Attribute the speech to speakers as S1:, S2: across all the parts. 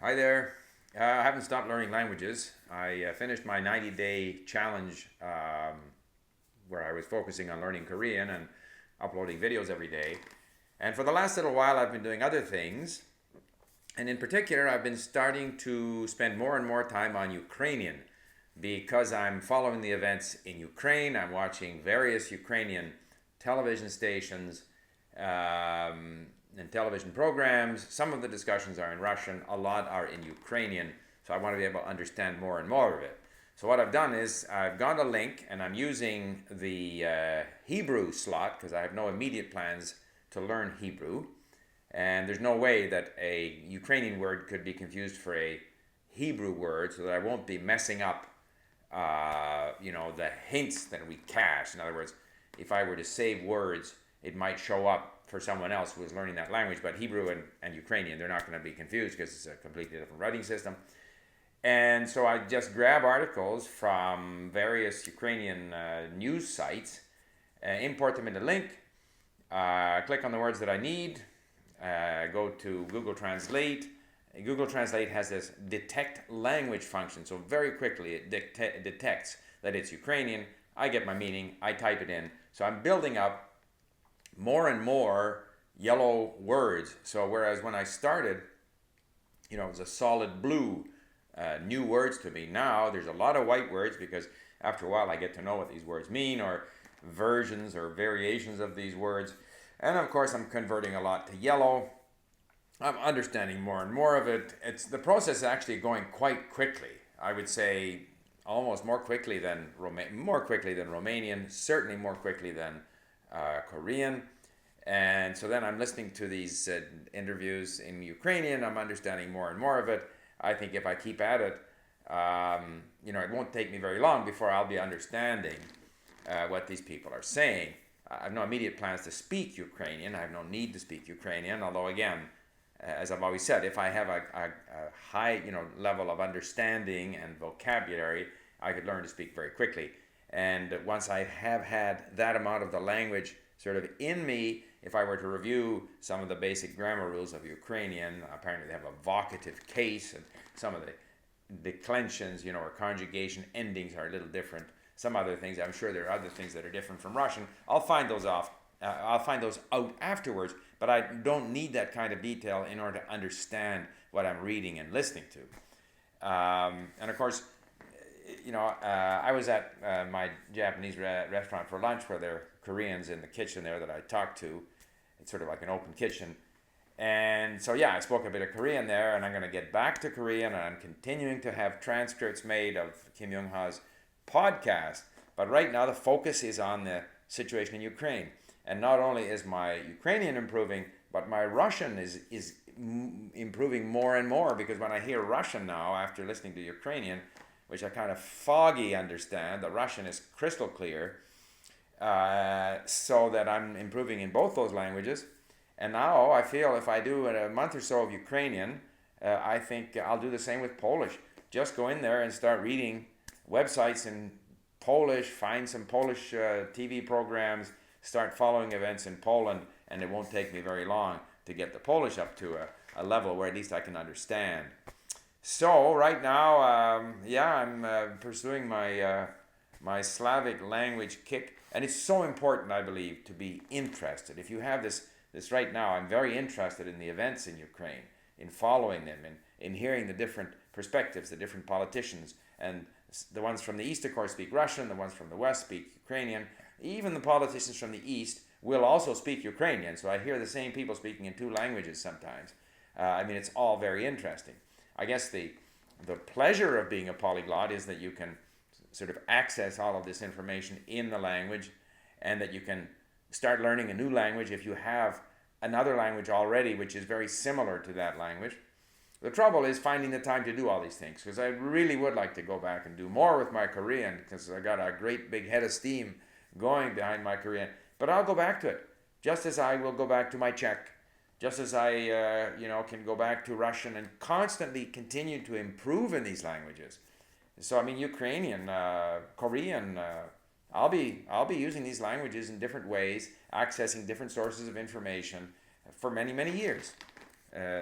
S1: Hi there. I haven't stopped learning languages. I finished my 90-day challenge where I was focusing on learning Korean and uploading videos every day. And for the last little while, I've been doing other things. And in particular, I've been starting to spend more and more time on Ukrainian because I'm following the events in Ukraine. I'm watching various Ukrainian television stations. And television programs. Some of the discussions are in Russian, a lot are in Ukrainian, so I want to be able to understand more and more of it. So what I've done is I've got a link and I'm using the Hebrew slot because I have no immediate plans to learn Hebrew. And there's no way that a Ukrainian word could be confused for a Hebrew word, so that I won't be messing up, the hints that we cache. In other words, if I were to save words, it might show up for someone else who is learning that language, but Hebrew and Ukrainian, they're not going to be confused because it's a completely different writing system. And so I just grab articles from various Ukrainian news sites, import them into link, click on the words that I need, go to Google Translate. Google Translate has this detect language function, so very quickly it detects that it's Ukrainian. I get my meaning, I type it in. So I'm building up more and more yellow words. So whereas when I started, it was a solid blue, new words to me. Now there's a lot of white words because after a while I get to know what these words mean, or versions or variations of these words. And of course I'm converting a lot to yellow. I'm understanding more and more of it. The process is actually going quite quickly. I would say almost more quickly than Romanian, certainly more quickly than Korean. And so then I'm listening to these interviews in Ukrainian. I'm understanding more and more of it. I think if I keep at it, it won't take me very long before I'll be understanding what these people are saying. I have no immediate plans to speak Ukrainian. I have no need to speak Ukrainian, although again, as I've always said, if I have a high level of understanding and vocabulary, I could learn to speak very quickly. And once I have had that amount of the language sort of in me, if I were to review some of the basic grammar rules of Ukrainian, apparently they have a vocative case, and some of the declensions, or conjugation endings are a little different. Some other things, I'm sure there are other things that are different from Russian. I'll find those out afterwards, but I don't need that kind of detail in order to understand what I'm reading and listening to. And of course, I was at my Japanese restaurant for lunch where there are Koreans in the kitchen there that I talked to. It's sort of like an open kitchen. And so, I spoke a bit of Korean there, and I'm going to get back to Korean, and I'm continuing to have transcripts made of Kim Young-ha's podcast. But right now, the focus is on the situation in Ukraine. And not only is my Ukrainian improving, but my Russian is improving more and more, because when I hear Russian now, after listening to Ukrainian, which I kind of foggy understand, the Russian is crystal clear, so that I'm improving in both those languages. And now I feel if I do a month or so of Ukrainian, I think I'll do the same with Polish. Just go in there and start reading websites in Polish, find some Polish TV programs, start following events in Poland, and it won't take me very long to get the Polish up to a level where at least I can understand. So right now, I'm pursuing my Slavic language kick, and it's so important, I believe, to be interested. If you have this right now, I'm very interested in the events in Ukraine, in following them, in hearing the different perspectives, the different politicians, and the ones from the East, of course, speak Russian, the ones from the West speak Ukrainian. Even the politicians from the East will also speak Ukrainian, so I hear the same people speaking in two languages sometimes. It's all very interesting. I guess the pleasure of being a polyglot is that you can sort of access all of this information in the language, and that you can start learning a new language if you have another language already which is very similar to that language. The trouble is finding the time to do all these things, because I really would like to go back and do more with my Korean, because I got a great big head of steam going behind my Korean. But I'll go back to it, just as I will go back to my Czech, just as I can go back to Russian and constantly continue to improve in these languages. So Ukrainian, Korean, I'll be using these languages in different ways, accessing different sources of information for many, many years.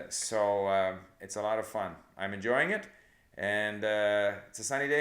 S1: So it's a lot of fun. I'm enjoying it, and it's a sunny day